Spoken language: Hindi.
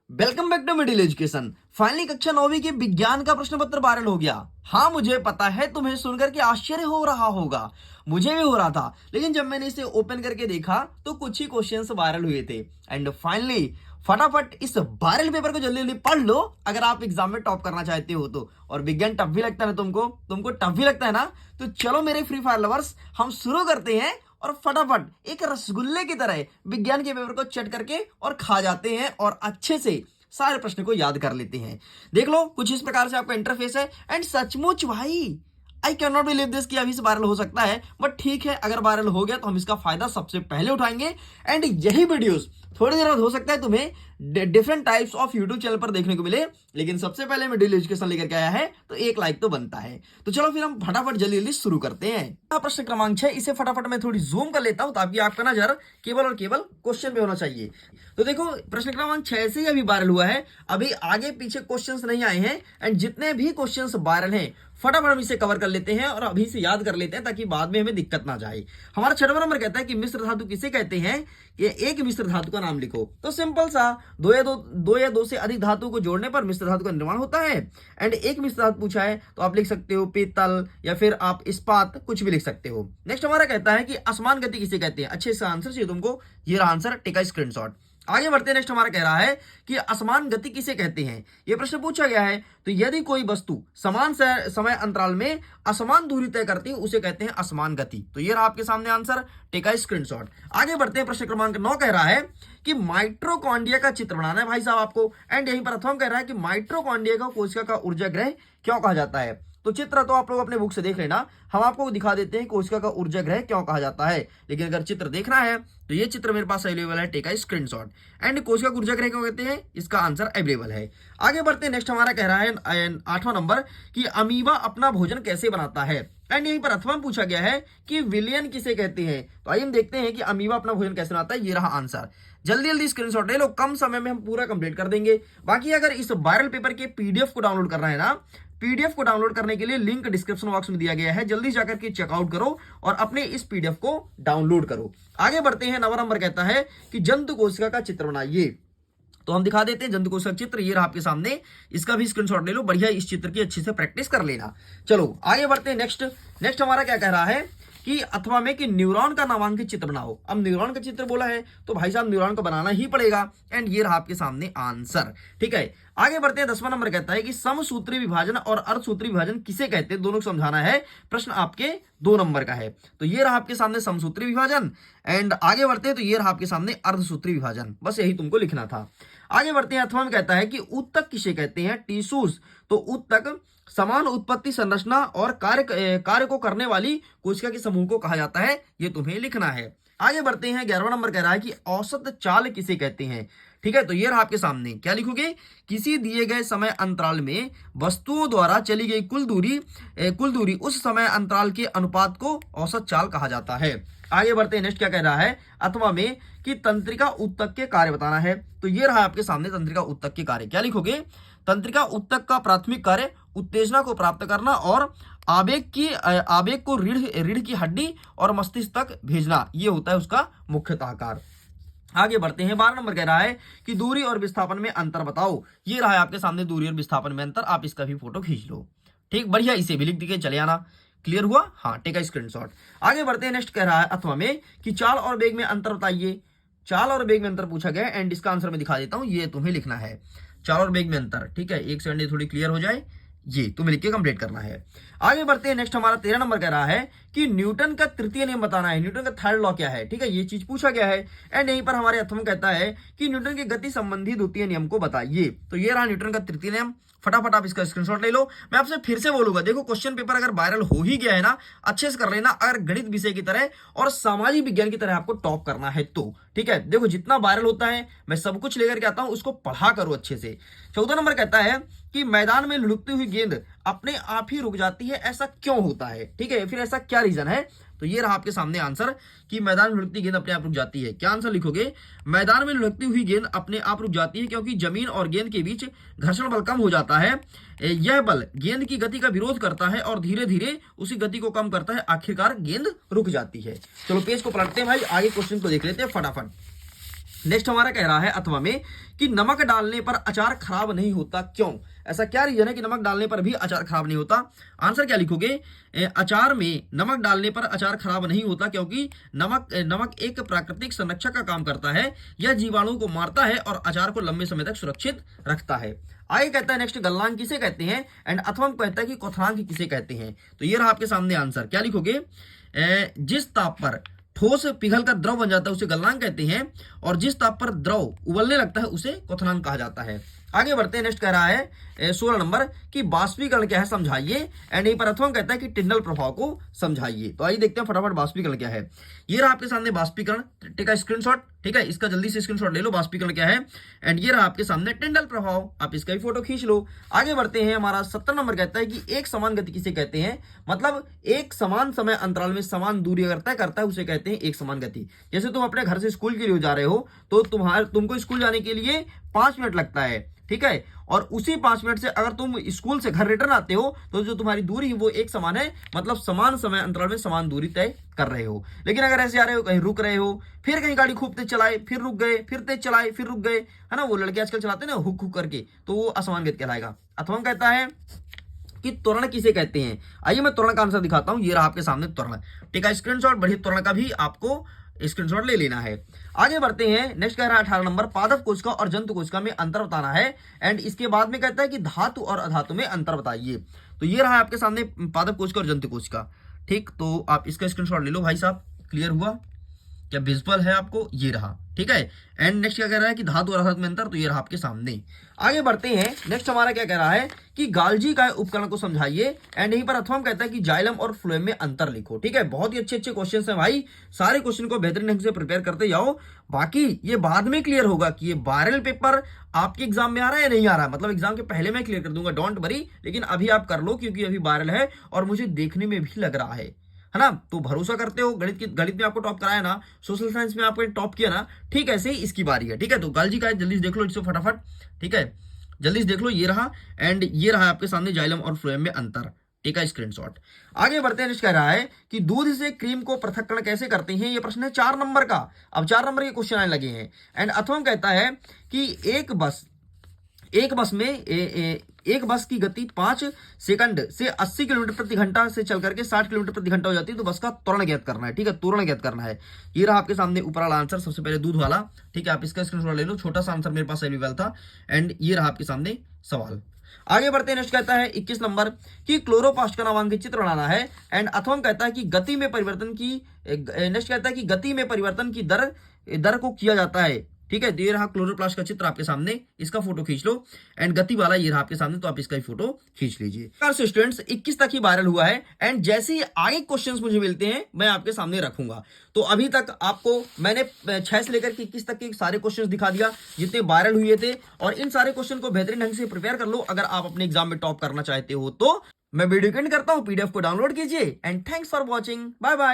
Welcome back to middle education. Finally कक्षा 9वीं के विज्ञान का प्रश्न पत्र वायरल हो गया। हाँ, मुझे पता है तुम्हें सुनकर के आश्चर्य हो रहा होगा, मुझे भी हो रहा था। लेकिन जब मैंने इसे ओपन करके देखा तो कुछ ही क्वेश्चंस वायरल हुए थे। एंड फाइनली फटाफट इस वायरल पेपर को जल्दी जल्दी पढ़ लो अगर आप एग्जाम में टॉप करना चाहते हो तो। और विज्ञान टफ भी लगता है ना तुमको टफ भी लगता है ना, तो चलो मेरे फ्री फायर लवर्स हम शुरू करते हैं और फटाफट एक रसगुल्ले की तरह विज्ञान के पेपर को चट करके और खा जाते हैं और अच्छे से सारे प्रश्न को याद कर लेते हैं। देख लो कुछ इस प्रकार से आपका इंटरफेस है। एंड सचमुच भाई I can not believe this कि अभी से वायरल हो सकता है, बट ठीक है, अगर वायरल हो गया तो हम इसका फायदा सबसे पहले उठाएंगे। एंड यही वीडियोस थोड़ी देर बाद हो सकता है तुम्हें different types of YouTube channel पर देखने को मिले, लेकिन सबसे पहले मिडिल एजुकेशन लेकर के आया है तो एक लाइक तो बनता है। तो चलो फिर हम फटाफट जल्दी जल्दी शुरू करते हैं। प्रश्न क्रमांक 6, इसे फटाफट मैं थोड़ी जूम कर लेता हूं ताकि आपका नजर केवल और केवल क्वेश्चन पे होना चाहिए। तो देखो प्रश्न क्रमांक 6 से ही अभी वायरल हुआ है, अभी आगे पीछे क्वेश्चंस नहीं आए हैं। एंड जितने भी क्वेश्चंस वायरल हैं फटाफट हम इसे कवर कर लेते हैं और अभी से याद कर लेते हैं ताकि बाद में हमें दिक्कत ना जाए। हमारा 6वां नंबर कहता है कि मिश्र धातु किसे कहते हैं, ये एक मिश्र धातु का नाम लिखो। तो सिंपल सा, दो या दो से अधिक धातु को जोड़ने पर मिश्र धातु का निर्माण होता है। एंड एक मिश्र धातु पूछा है तो आप लिख सकते हो पीतल या फिर आप इस्पात, कुछ भी लिख सकते हो। नेक्स्ट हमारा कहता है कि असमान गति किसे कहते हैं। अच्छे से आंसर चाहिए तुमको, ये रहा आंसर, टेक अ स्क्रीनशॉट। आगे बढ़ते हैं। नेक्स्ट हमारा कह रहा है कि असमान गति किसे कहते हैं, यह प्रश्न पूछा गया है। तो यदि कोई वस्तु समान समय अंतराल में असमान दूरी तय करती है उसे कहते हैं असमान गति। तो ये रहा आपके सामने आंसर, टेक अ स्क्रीनशॉट। आगे बढ़ते हैं। प्रश्न क्रमांक 9 कह रहा है कि माइटोकॉन्ड्रिया का चित्र बनाना है भाई साहब आपको। एंड यहीं पर प्रथम कह रहा है कि माइटोकॉन्ड्रिया को कोशिका का ऊर्जा ग्रह क्यों कहा जाता है। तो चित्र तो आप लोग अपने बुक से देख लेना, हम आपको दिखा देते हैं कोशिका का ऊर्जा ग्रह क्यों कहा जाता है। लेकिन अगर चित्र देखना है तो ये चित्र मेरे पास अवेलेबल है, टेक अ स्क्रीनशॉट। एंड कोशिका का ऊर्जा ग्रह क्यों कहते हैं, इसका आंसर अवेलेबल है। आगे बढ़ते हैं। नेक्स्ट हमारा कह रहा है 8वां नंबर कि अमीबा अपना भोजन कैसे बनाता है। एंड यहीं पर अथवा पूछा गया है कि विलियन किसे कहते हैं। तो आइए हम देखते हैं कि अमीबा अपना भोजन कैसे बनाता है। ये रहा आंसर, जल्दी जल्दी स्क्रीनशॉट ले लो, कम समय में हम पूरा कंप्लीट कर देंगे। बाकी अगर इस वायरल पेपर के पीडीएफ को डाउनलोड करना है ना, पीडीएफ को डाउनलोड करने के लिए लिंक डिस्क्रिप्शन बॉक्स में दिया गया है, जल्दी जाकर के चेकआउट करो और अपने इस पीडीएफ को डाउनलोड करो। आगे बढ़ते हैं। 9वां नंबर कहता है कि जंतु कोशिका का चित्र बनाइए। तो हम दिखा देते हैं जंतु कोशिका चित्र, ये रहा आपके सामने, इसका भी स्क्रीनशॉट ले लो, बढ़िया इस चित्र की अच्छे से प्रैक्टिस कर लेना। चलो आगे बढ़ते हैं। नेक्स्ट हमारा क्या कह रहा है कि अथवा में कि न्यूरॉन का नामांकित चित्र बनाओ। अब न्यूरॉन का चित्र बोला है तो भाई साहब न्यूरॉन को बनाना ही पड़ेगा। एंड ये रहा आपके सामने आंसर, ठीक है। आगे बढ़ते हैं। 10वां नंबर कहता है कि समसूत्री विभाजन और अर्धसूत्री विभाजन किसे कहते हैं, दोनों को समझाना है। प्रश्न आपके 2 नंबर का है। तो ये रहा आपके सामने समसूत्री विभाजन। एंड आगे बढ़ते हैं तो ये रहा आपके सामने अर्धसूत्री विभाजन, बस यही तुमको लिखना था। आगे बढ़ते हैं। अथवा में कहता है कि ऊतक किसे कहते हैं, टिश्यूज। तो ऊतक समान उत्पत्ति, संरचना और कार्य को करने वाली कोशिका के समूह को कहा जाता है, ये तुम्हें लिखना है। आगे बढ़ते हैं। 11वां नंबर कह रहा है कि औसत चाल किसे कहते हैं, ठीक है। तो ये रहा आपके सामने, क्या लिखोगे, किसी दिए गए समय अंतराल में वस्तुओं द्वारा चली गई कुल दूरी उस समय अंतराल के अनुपात को औसत चाल कहा जाता है। आगे बढ़ते हैं। नेक्स्ट क्या कह रहा है अथवा में कि तंत्रिका ऊतक के कार्य बताना है। तो ये रहा आपके सामने तंत्रिका ऊतक के कार्य, क्या लिखोगे, तंत्रिका ऊतक का प्राथमिक कार्य उत्तेजना को प्राप्त करना और आवेग को रीढ़ की हड्डी और मस्तिष्क तक भेजना, ये होता है उसका मुख्यतः कार्य। आगे बढ़ते हैं। 12 नंबर कह रहा है कि दूरी और विस्थापन में अंतर बताओ। ये रहा है आपके सामने दूरी और विस्थापन में अंतर, आप इसका भी फोटो खींच लो, ठीक, बढ़िया, इसे भी लिख के चले आना। क्लियर हुआ, हाँ, टेक अ स्क्रीनशॉट। आगे बढ़ते हैं। नेक्स्ट कह रहा है अथवा में कि चाल और वेग में अंतर बताइए। चाल और वेग में अंतर पूछा गया एंड इसका आंसर मैं दिखा देता हूं, ये तुम्हें लिखना है, चाल और वेग में अंतर, ठीक है। एक सेकंड थोड़ी क्लियर हो जाए, ये तुम्हें लिख के कंप्लीट करना है। आगे बढ़ते हैं। नेक्स्ट हमारा 13 नंबर कह रहा है कि न्यूटन का तृतीय नियम बताना है, न्यूटन का थर्ड लॉ क्या है, ठीक है, ये चीज पूछा गया है। एंड यहीं पर हमारे अथवा कहता है कि न्यूटन के गति संबंधी द्वितीय नियम को बताइए। तो ये रहा न्यूटन का तृतीय नियम, फटाफट आप इसका स्क्रीनशॉट ले लो। मैं आपसे फिर से बोलूंगा, देखो क्वेश्चन पेपर अगर वायरल हो ही गया है ना, अच्छे से कर लेना, अगर गणित विषय की तरह और सामाजिक विज्ञान की तरह आपको टॉप करना है तो, ठीक है। देखो जितना वायरल होता है मैं सब कुछ लेकर के आता हूं, उसको पढ़ा करो अच्छे से। 14 नंबर कहता है कि मैदान में लुढ़कती हुई गेंद अपने आप ही रुक जाती है, ऐसा क्यों होता है, ठीक है, फिर ऐसा क्या रीजन है। तो ये रहा आपके सामने आंसर कि मैदान में लुढ़कती गेंद अपने आप रुक जाती है। क्या आंसर लिखोगे, मैदान में लुढ़कती हुई गेंद अपने आप रुक जाती है क्योंकि जमीन और गेंद के बीच घर्षण बल कम हो जाता है। यह बल गेंद की गति का विरोध करता है और धीरे धीरे उसी गति को कम करता है, आखिरकार गेंद रुक जाती है। चलो पेज को पलटते हैं भाई, आगे क्वेश्चन को देख लेते हैं फटाफट। नेक्स्ट हमारा कह रहा है अथवा में कि नमक डालने पर अचार खराब नहीं होता, क्यों? ऐसा क्या रीजन है कि नमक डालने पर भी अचार खराब नहीं होता? आंसर क्या लिखोगे? अचार में नमक डालने पर अचार खराब नहीं होता क्योंकि नमक एक प्राकृतिक संरक्षक का काम करता है। यह जीवाणुओं को मारता है और अचार को लंबे समय तक सुरक्षित रखता है। आगे कहता है नेक्स्ट, गलनांक किसे कहते हैं? एंड अथवा कहता है कि क्वथनांक किसे कहते हैं? तो ये रहा आपके सामने आंसर। क्या लिखोगे? जिस ताप पर ठोस पिघल कर द्रव बन जाता है उसे गलनांक कहते हैं, और जिस ताप पर द्रव उबलने लगता है उसे क्वथनांक कहा जाता है। आगे बढ़ते हैं। नेक्स्ट कह रहा है 16 नंबर कि बाष्पीकरण क्या है समझाइए। एंड यहीं पर अथवा कहता है कि टिंडल प्रभाव को समझाइए। तो आइए देखते हैं फटाफट बाष्पीकरण क्या है। ये रहा आपके सामने बाष्पीकरण, ठीक है, स्क्रीनशॉट, ठीक है, इसका जल्दी से स्क्रीनशॉट ले लो, बाष्पीकरण क्या है। एंड ये रहा आपके सामने टिंडल प्रभाव, आप इसका भी फोटो खींच लो। आगे बढ़ते हैं। हमारा 17 नंबर कहता है कि एक समान गति किसे कहते हैं? मतलब एक समान समय अंतराल में समान दूरी अगर तय करता है उसे कहते हैं एक समान गति। जैसे तुम अपने घर से स्कूल के लिए जा रहे हो तो तुमको स्कूल जाने के लिए 5 मिनट लगता है, ठीक है, और उसी 5 मिनट से अगर तुम स्कूल से घर रिटर्न आते हो तो जो तुम्हारी दूरी है वो एक समान है, मतलब समान समय अंतराल में समान दूरी तय कर रहे हो। लेकिन अगर ऐसे आ रहे हो, कहीं रुक रहे हो, फिर कहीं गाड़ी खूब तेज चलाए, फिर रुक गए, फिर तेज चलाए, फिर रुक गए, है ना, वो लड़के आजकल चलाते हैं ना हुक हुक करके, तो वो असमान गति कहलाएगा। अथवा कहता है कि त्वरण किसे कहते हैं? आइए मैं त्वरण का आंसर दिखाता हूं। ये रहा आपके सामने त्वरण, ठीक है, स्क्रीनशॉट, बढ़िया त्वरण का भी आपको स्क्रीनशॉट ले लेना है। आगे बढ़ते हैं। नेक्स्ट कह रहा है 18 नंबर पादप कोशिका और जंतु कोशिका में अंतर बताना है। एंड इसके बाद में कहता है कि धातु और अधातु में अंतर बताइए। तो ये रहा आपके सामने पादप कोशिका और जंतु कोशिका, ठीक, तो आप इसका स्क्रीनशॉट ले लो भाई साहब। क्लियर हुआ? क्या विजुअल है आपको? ये रहा, ठीक है। एंड नेक्स्ट क्या कह रहा है कि धातु और अधातु में अंतर, तो ये रहा आपके सामने। आगे बढ़ते हैं। नेक्स्ट हमारा क्या कह रहा है कि गाल्जी का उपकरण को समझाइए। एंड यहीं पर अथवा कहता है कि जाइलम और फ्लोएम में अंतर लिखो, ठीक है। बहुत ही अच्छे अच्छे क्वेश्चन हैं भाई, सारे क्वेश्चन को बेहतरीन ढंग से प्रिपेयर करते जाओ। बाकी ये बाद में क्लियर होगा कि ये वायरल पेपर आपके एग्जाम में आ रहा है या नहीं आ रहा है, मतलब एग्जाम के पहले मैं क्लियर कर दूंगा, डोंट वरी। लेकिन अभी आप कर लो क्योंकि अभी वायरल है और मुझे देखने में भी लग रहा है ना। तो भरोसा करते हो, गणित में आपको टॉप कराया ना, सोशल साइंस में आपको टॉप किया ना, ठीक, ऐसे ही इसकी बारी है, ठीक है। तो गाल्जी का जल्दी से देख लो इसको फटाफट, ठीक है, जल्दी से देख लो। ये रहा, एंड ये रहा आपके सामने जाइलम और फ्लोएम में अंतर, ठीक है, स्क्रीनशॉट। आगे बढ़ते हैं। कह रहा है कि दूध से क्रीम को पृथक्करण कैसे करते हैं? ये प्रश्न है 4 नंबर का। अब 4 नंबर के क्वेश्चन आने लगे हैं। एंड अथवा कहता है कि एक बस की गति 5 सेकंड से 80 किलोमीटर प्रति घंटा से चल करके 60 किलोमीटर प्रति घंटा हो जाती है, तो बस का त्वरण ज्ञात करना है, ठीक है, त्वरण ज्ञात करना है। ये रहा आपके सामने ऊपर वाला आंसर, सबसे पहले दूध वाला, ठीक है, आप इसका स्क्रीनशॉट ले लो, छोटा सा आंसर मेरे पास अवेलेबल था। एंड ये रहा आपके सामने सवाल। आगे बढ़ते हैं। नेक्स्ट कहता है 21 नंबर कि क्लोरोप्लास्ट का नामांकित चित्र बनाना है। एंड अथवा कहता है कि गति में परिवर्तन की दर को किया जाता है, ठीक है। तो ये रहा क्लोरोप्लास्ट का चित्र आपके सामने, इसका फोटो खींच लो। एंड गति वाला ये रहा आपके सामने, तो आप इसका ही फोटो खींच लीजिए। स्टूडेंट्स 21 तक ही वायरल हुआ है। एंड जैसे ही आगे क्वेश्चंस मुझे मिलते हैं मैं आपके सामने रखूंगा। तो अभी तक आपको मैंने 6 से लेकर 21 तक के सारे क्वेश्चंस दिखा दिया जितने वायरल हुए थे, और इन सारे क्वेश्चन को बेहतरीन ढंग से प्रिपेयर कर लो अगर आप अपने एग्जाम में टॉप करना चाहते हो। तो मैं वीडियो एंड करता हूं, पीडीएफ को डाउनलोड कीजिए। And thanks for watching, bye bye.